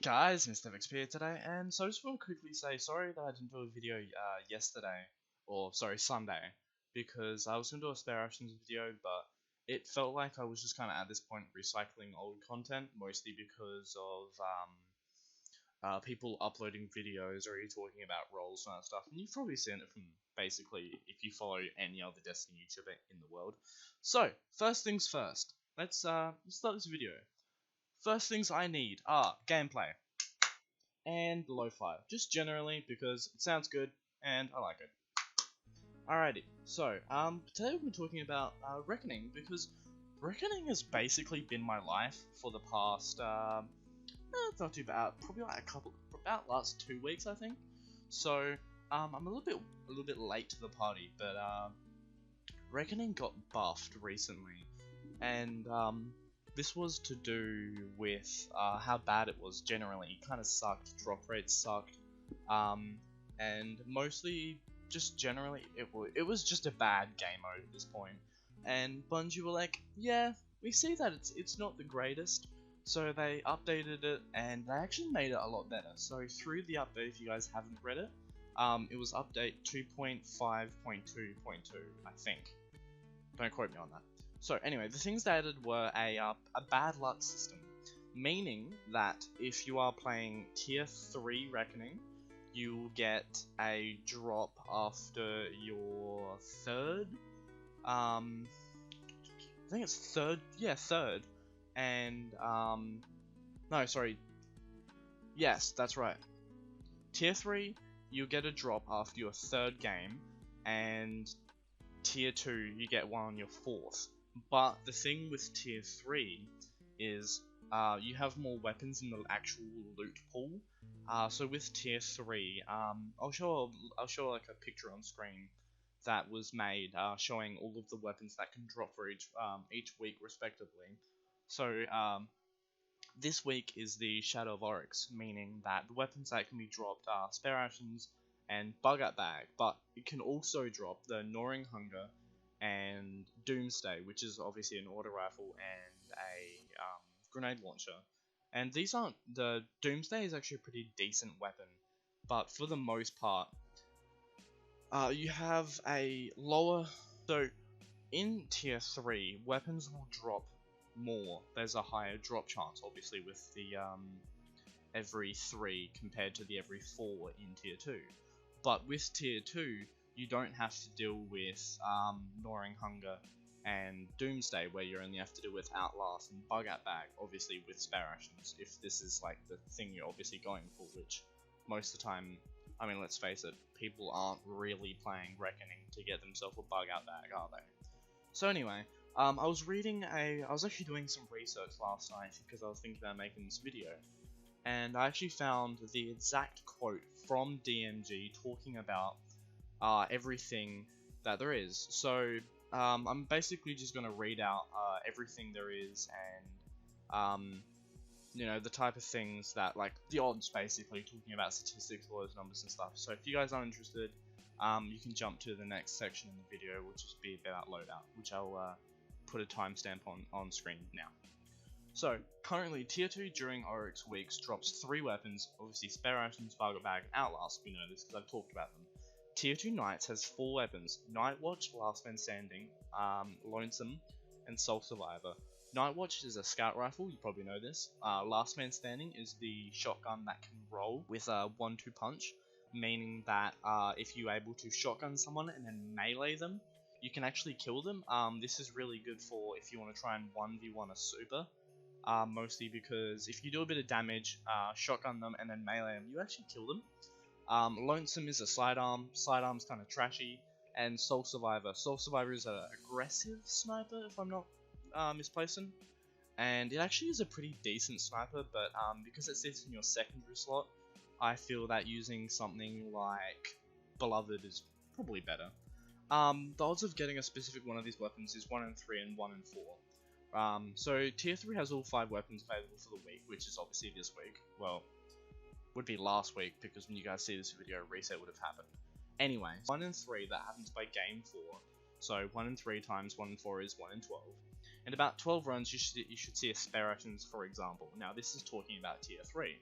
Guys, Mr. XP here today, and so I just want to quickly say sorry that I didn't do a video yesterday, or sorry, Sunday, because I was going to do a spare actions video, but it felt like I was just kind of at this point recycling old content, mostly because of people uploading videos or talking about roles and that stuff, and you've probably seen it from basically if you follow any other Destiny YouTuber in the world. So, first things first, let's start this video. First things I need are gameplay and lo-fi, just generally because it sounds good and I like it. Alrighty, so today we're talking about Reckoning, because Reckoning has basically been my life for the past it's not too bad, probably like about last 2 weeks I think. So I'm a little bit late to the party, but Reckoning got buffed recently, and this was to do with how bad it was generally. It kind of sucked, drop rates sucked, and mostly just generally it was just a bad game mode at this point. And Bungie were like, yeah, we see that it's not the greatest, so they updated it and they actually made it a lot better. So through the update, if you guys haven't read it, it was update 2.5.2.2, I think. Don't quote me on that. So anyway, the things they added were a bad luck system, meaning that if you are playing tier 3 Reckoning, you'll get a drop after your third, I think it's third, yeah, third, and, no, sorry, yes, that's right. Tier 3, you'll get a drop after your third game, and tier 2, you get one on your fourth. But the thing with tier 3 is you have more weapons in the actual loot pool. So with tier 3, I'll show like a picture on screen that was made showing all of the weapons that can drop for each week respectively. So this week is the Shadow of Oryx, meaning that the weapons that can be dropped are Spare Rations and Bug Out Bag, but it can also drop the Gnawing Hunger and Doomsday, which is obviously an auto rifle and a grenade launcher. And these aren't, the Doomsday is actually a pretty decent weapon, but for the most part, you have a lower, so in tier 3, weapons will drop more. There's a higher drop chance, obviously, with the every 3 compared to the every 4 in tier 2. But with tier 2, you don't have to deal with Gnawing Hunger and Doomsday, where you only have to deal with Outlast and Bug Out Bag, obviously with Spare Rations, if this is like the thing you're obviously going for, which most of the time, I mean, let's face it, people aren't really playing Reckoning to get themselves a Bug Out Bag, are they? So anyway, I was actually doing some research last night because I was thinking about making this video, and I actually found the exact quote from DMG talking about everything that there is. So I'm basically just going to read out everything there is, and you know, the type of things that, like, the odds, basically talking about statistics, all those numbers and stuff. So if you guys aren't interested, you can jump to the next section in the video, which is be about loadout, which I'll put a timestamp on screen now. So currently tier 2 during Oryx weeks drops 3 weapons, obviously Spare Rations, Bug Out Bag, and Outlast. We know this because I've talked about them. Tier 2 Knights has 4 weapons: Night Watch, Last Man Standing, Lonesome, and Soul Survivor. Night Watch is a scout rifle, you probably know this. Last Man Standing is the shotgun that can roll with a 1-2 punch, meaning that if you're able to shotgun someone and then melee them, you can actually kill them. This is really good for if you want to try and 1v1 a super, mostly because if you do a bit of damage, shotgun them and then melee them, you actually kill them. Lonesome is a sidearm. Sidearm's kind of trashy. And Soul Survivor. Soul Survivor is an aggressive sniper, if I'm not misplacing. And it actually is a pretty decent sniper, but because it sits in your secondary slot, I feel that using something like Beloved is probably better. The odds of getting a specific one of these weapons is 1 in 3 and 1 in 4. So tier 3 has all 5 weapons available for the week, which is obviously this week. Well, would be last week, because when you guys see this video, reset would have happened. Anyway, 1 in 3, that happens by game 4. So 1 in 3 times 1 in 4 is 1 in 12. In about 12 runs, you should see a Spare Rations, for example. Now, this is talking about tier 3.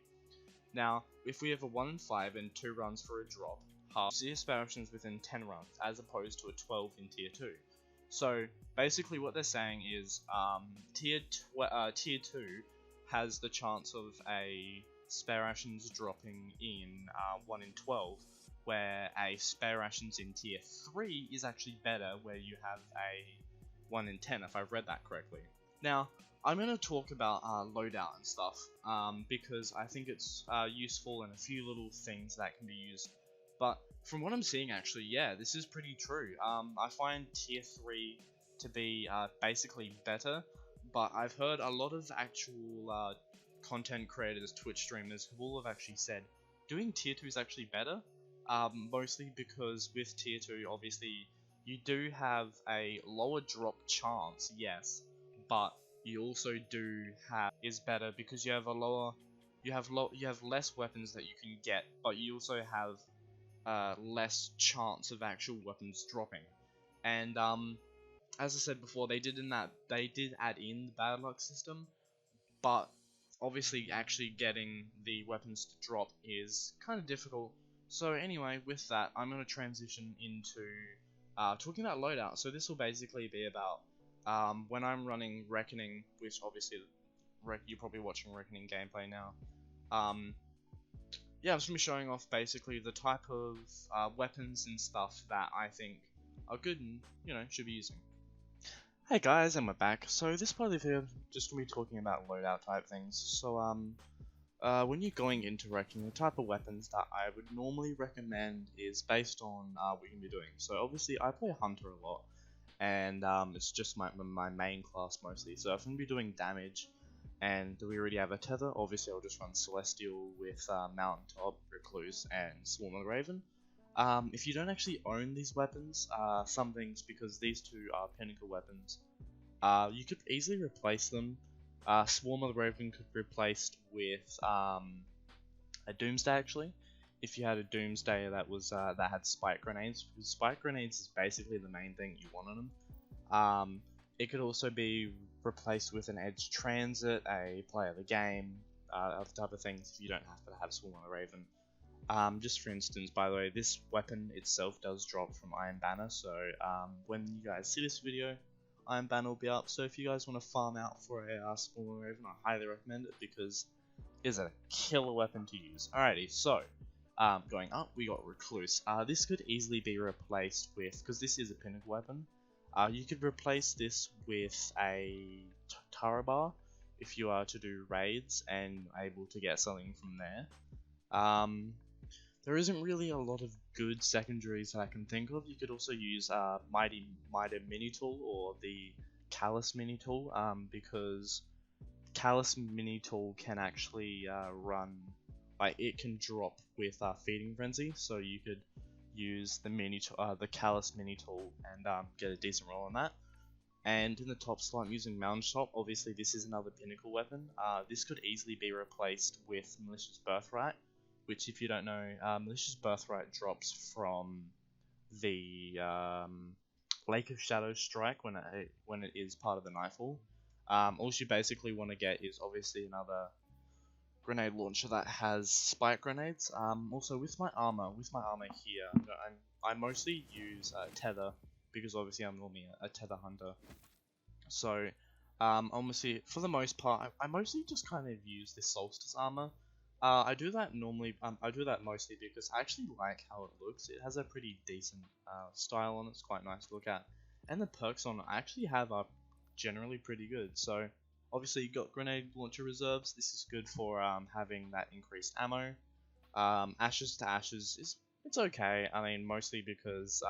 Now, if we have a 1 in 5 and 2 runs for a drop, half see aspirations within 10 runs, as opposed to a 12 in tier 2. So basically what they're saying is tier 2 has the chance of a spare rations dropping in 1 in 12, where a spare rations in tier 3 is actually better, where you have a 1 in 10, if I've read that correctly. Now, I'm going to talk about loadout and stuff, because I think it's useful in a few little things that can be used. But from what I'm seeing, actually, yeah, this is pretty true. I find tier 3 to be basically better, but I've heard a lot of actual content creators, Twitch streamers, who all have actually said doing tier 2 is actually better, mostly because with tier 2, obviously, you do have a lower drop chance, yes, but you also do have is better because you have a lower, you have less weapons that you can get, but you also have less chance of actual weapons dropping. And as I said before, they did add in the bad luck system, but obviously actually getting the weapons to drop is kind of difficult. So anyway, with that, I'm going to transition into talking about loadout. So this will basically be about when I'm running Reckoning, which obviously you're probably watching Reckoning gameplay now. Yeah, I'm just going to be showing off basically the type of weapons and stuff that I think are good and, you know, should be using. Hey guys, and we're back. So this part of the video, just going to be talking about loadout type things. So when you're going into Reckoning, the type of weapons that I would normally recommend is based on what you're going to be doing. So obviously I play Hunter a lot, and it's just my main class mostly. So if I'm going to be doing damage, and we already have a tether, obviously I'll just run Celestial with Mountaintop, Recluse, and Swarm of the Raven. If you don't actually own these weapons, some things, because these two are pinnacle weapons, you could easily replace them. Swarm of the Raven could be replaced with a Doomsday actually. If you had a Doomsday that was that had spike grenades, because spike grenades is basically the main thing you want on them. It could also be replaced with an Edge Transit, a Play of the Game, other type of things if you don't have to have Swarm of the Raven. Just for instance, by the way, this weapon itself does drop from Iron Banner, so when you guys see this video, Iron Banner will be up. So if you guys want to farm out for a Swarm of the Raven, I highly recommend it because it is a killer weapon to use. Alrighty, so going up, we got Recluse. This could easily be replaced with, because this is a pinnacle weapon, you could replace this with a Tarabar if you are to do raids and able to get something from there. There isn't really a lot of good secondaries that I can think of. You could also use Mighty Mini Tool or the Callus Mini Tool, because Callus Mini Tool can actually run, like it can drop with Feeding Frenzy, so you could use the Callus Mini Tool and get a decent roll on that. And in the top slot, I'm using Mountaintop. Obviously, this is another pinnacle weapon. This could easily be replaced with Malicious Birthright, which, if you don't know, Malicious Birthright drops from the Lake of Shadows strike when it is part of the Nightfall. All you basically want to get is obviously another grenade launcher that has spike grenades. Also with my armor here, I mostly use tether because obviously I'm normally a tether hunter. So obviously for the most part, I mostly just kind of use this solstice armor. I do that normally. I do that mostly because I actually like how it looks. It has a pretty decent style on it. It's quite nice to look at, and the perks on it I actually have are generally pretty good. So obviously you got grenade launcher reserves. This is good for having that increased ammo. Ashes to Ashes it's okay. I mean, mostly because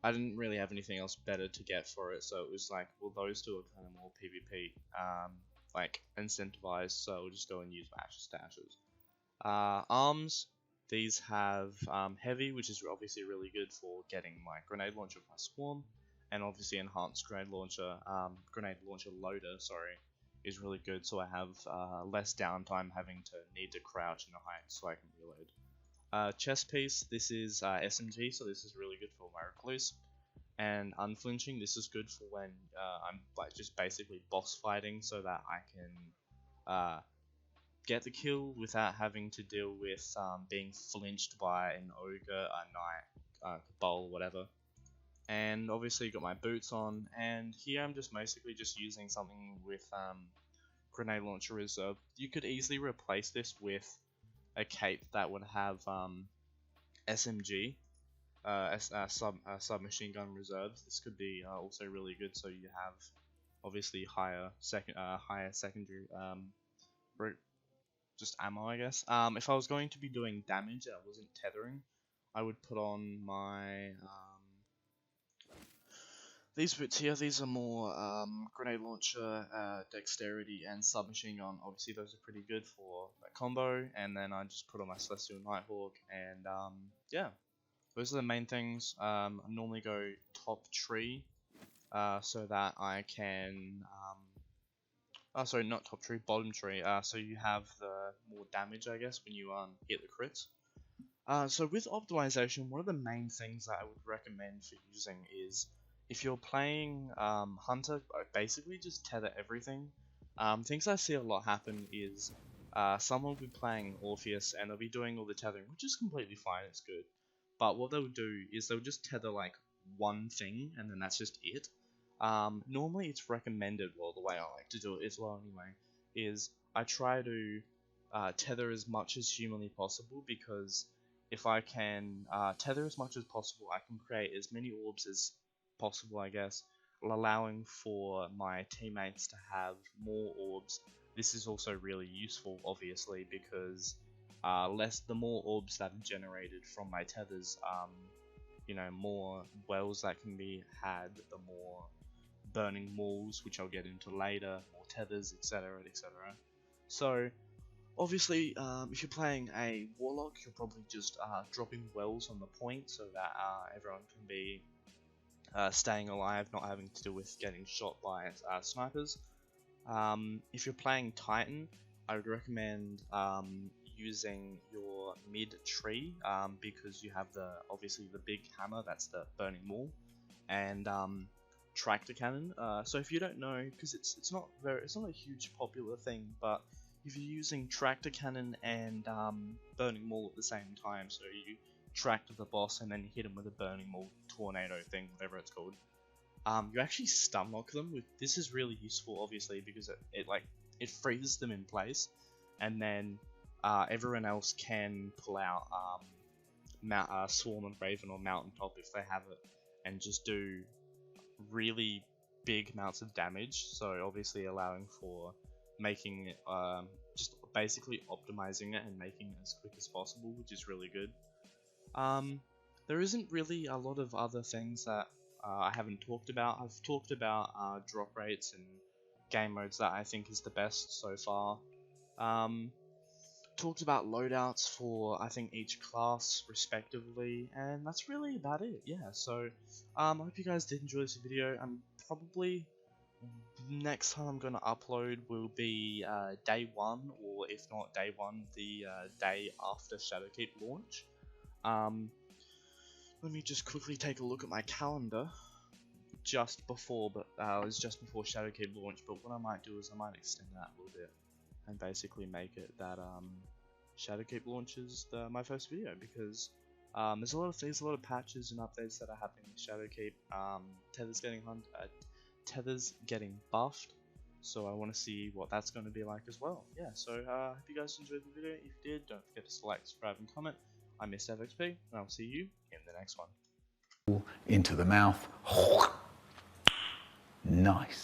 I didn't really have anything else better to get for it, so it was like, well, those two are kind of more PvP, like incentivized, so I'll just go and use my Ashes to Ashes. Arms, these have heavy, which is obviously really good for getting my grenade launcher with my swarm, and obviously enhanced grenade launcher loader, sorry, is really good, so I have less downtime having to need to crouch and hide so I can reload. Chest piece, this is SMG, so this is really good for my Recluse. And Unflinching, this is good for when I'm like just basically boss fighting, so that I can get the kill without having to deal with being flinched by an ogre, a knight, bowl, whatever. And obviously got my boots on, and here I'm just basically just using something with grenade launcher reserve. You could easily replace this with a cape that would have SMG, submachine gun reserves. This could be also really good, so you have obviously higher secondary just ammo, I guess. If I was going to be doing damage and I wasn't tethering, I would put on my these boots here. These are more grenade launcher, dexterity, and submachine gun. Obviously, those are pretty good for that combo. And then I just put on my Celestial Nighthawk, and yeah, those are the main things. I normally go top tree, so that I can. Sorry, not top tree, bottom tree. So you have the more damage, I guess, when you hit the crits. So with optimization, one of the main things that I would recommend for using is, if you're playing Hunter, basically just tether everything. Things I see a lot happen is someone will be playing Orpheus and they'll be doing all the tethering, which is completely fine, it's good. But what they'll do is they'll just tether like one thing and then that's just it. Normally it's recommended, well, the way I like to do it as well anyway, is I try to tether as much as humanly possible, because if I can tether as much as possible, I can create as many orbs as possible, I guess, allowing for my teammates to have more orbs. This is also really useful, obviously, because the more orbs that are generated from my tethers, you know, more wells that can be had, the more burning walls, which I'll get into later, more tethers, etc, etc. So obviously, if you're playing a warlock, you're probably just dropping wells on the point so that everyone can be staying alive, not having to deal with getting shot by snipers. If you're playing Titan, I would recommend using your mid tree, because you have obviously the big hammer, that's the burning wall, and tractor cannon. So if you don't know, because it's not a huge popular thing, but if you're using tractor cannon and burning wall at the same time, so you tractor the boss and then hit him with a burning wall tornado thing, whatever it's called, you actually stun lock them. This is really useful, obviously, because it freezes them in place, and then everyone else can pull out Swarm and Raven or Mountaintop if they have it, and just do really big amounts of damage. So obviously allowing for making it, just basically optimizing it and making it as quick as possible, which is really good. There isn't really a lot of other things that I haven't talked about. I've talked about drop rates and game modes that I think is the best so far. Talked about loadouts for I think each class respectively, and that's really about it. Yeah, so I hope you guys did enjoy this video. I'm probably next time I'm gonna upload will be day 1, or if not day 1, the day after Shadowkeep launch. Let me just quickly take a look at my calendar. Just before, but it was just before Shadowkeep launch. But what I might do is I might extend that a little bit and basically make it that Shadowkeep launches my first video, because there's a lot of patches and updates that are happening with Shadowkeep. Tethers getting buffed, so I want to see what that's going to be like as well. Yeah, so I hope you guys enjoyed the video. If you did, don't forget to like, subscribe, and comment. I'm Mr. FXP, and I'll see you in the next one. Into the mouth. Nice.